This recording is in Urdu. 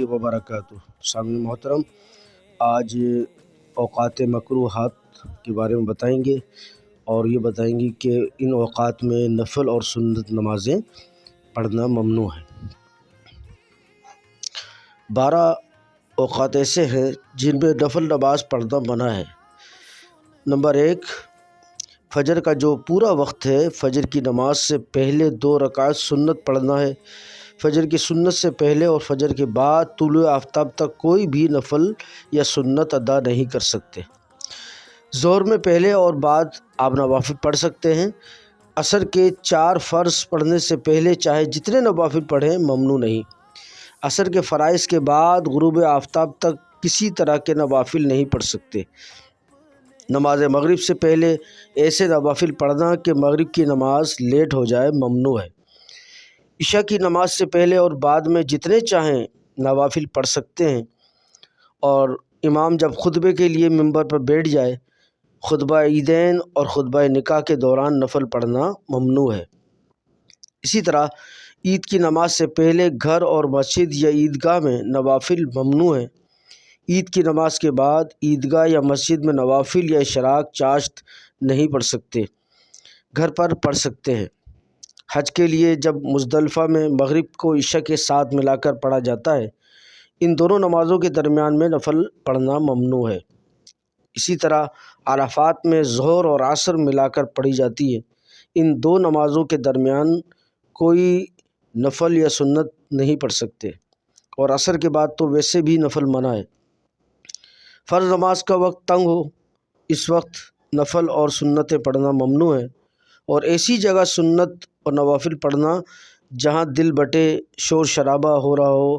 وبرکاتہ۔ سامعین محترم، آج اوقات مکروہات کے بارے میں بتائیں گے، اور یہ بتائیں گے کہ ان اوقات میں نفل اور سنت نمازیں پڑھنا ممنوع ہے۔ 12 اوقات ایسے ہیں جن میں نفل نماز پڑھنا منع ہے۔ نمبر 1، فجر کا جو پورا وقت ہے، فجر کی نماز سے پہلے 2 رکعت سنت پڑھنا ہے۔ فجر کی سنت سے پہلے اور فجر کے بعد طلوع آفتاب تک کوئی بھی نفل یا سنت ادا نہیں کر سکتے۔ ظہر میں پہلے اور بعد آپ نوافل پڑھ سکتے ہیں۔ عصر کے 4 فرض پڑھنے سے پہلے چاہے جتنے نوافل پڑھیں ممنوع نہیں۔ عصر کے فرائض کے بعد غروب آفتاب تک کسی طرح کے نوافل نہیں پڑھ سکتے۔ نماز مغرب سے پہلے ایسے نوافل پڑھنا کہ مغرب کی نماز لیٹ ہو جائے ممنوع ہے۔ عشاء کی نماز سے پہلے اور بعد میں جتنے چاہیں نوافل پڑھ سکتے ہیں، اور امام جب خطبے کے لیے ممبر پر بیٹھ جائے، خطبہ عیدین اور خطبہ نکاح کے دوران نفل پڑھنا ممنوع ہے۔ اسی طرح عید کی نماز سے پہلے گھر اور مسجد یا عیدگاہ میں نوافل ممنوع ہیں۔ عید کی نماز کے بعد عیدگاہ یا مسجد میں نوافل یا اشراق چاشت نہیں پڑھ سکتے، گھر پر پڑھ سکتے ہیں۔ حج کے لیے جب مزدلفہ میں مغرب کو عشاء کے ساتھ ملا کر پڑھا جاتا ہے، ان دونوں نمازوں کے درمیان میں نفل پڑھنا ممنوع ہے۔ اسی طرح عرفات میں ظہر اور عصر ملا کر پڑھی جاتی ہے، ان 2 نمازوں کے درمیان کوئی نفل یا سنت نہیں پڑھ سکتے، اور عصر کے بعد تو ویسے بھی نفل منع ہے۔ فرض نماز کا وقت تنگ ہو، اس وقت نفل اور سنتیں پڑھنا ممنوع ہے، اور ایسی جگہ سنت اور نوافل پڑھنا جہاں دل بٹے، شور شرابہ ہو رہا ہو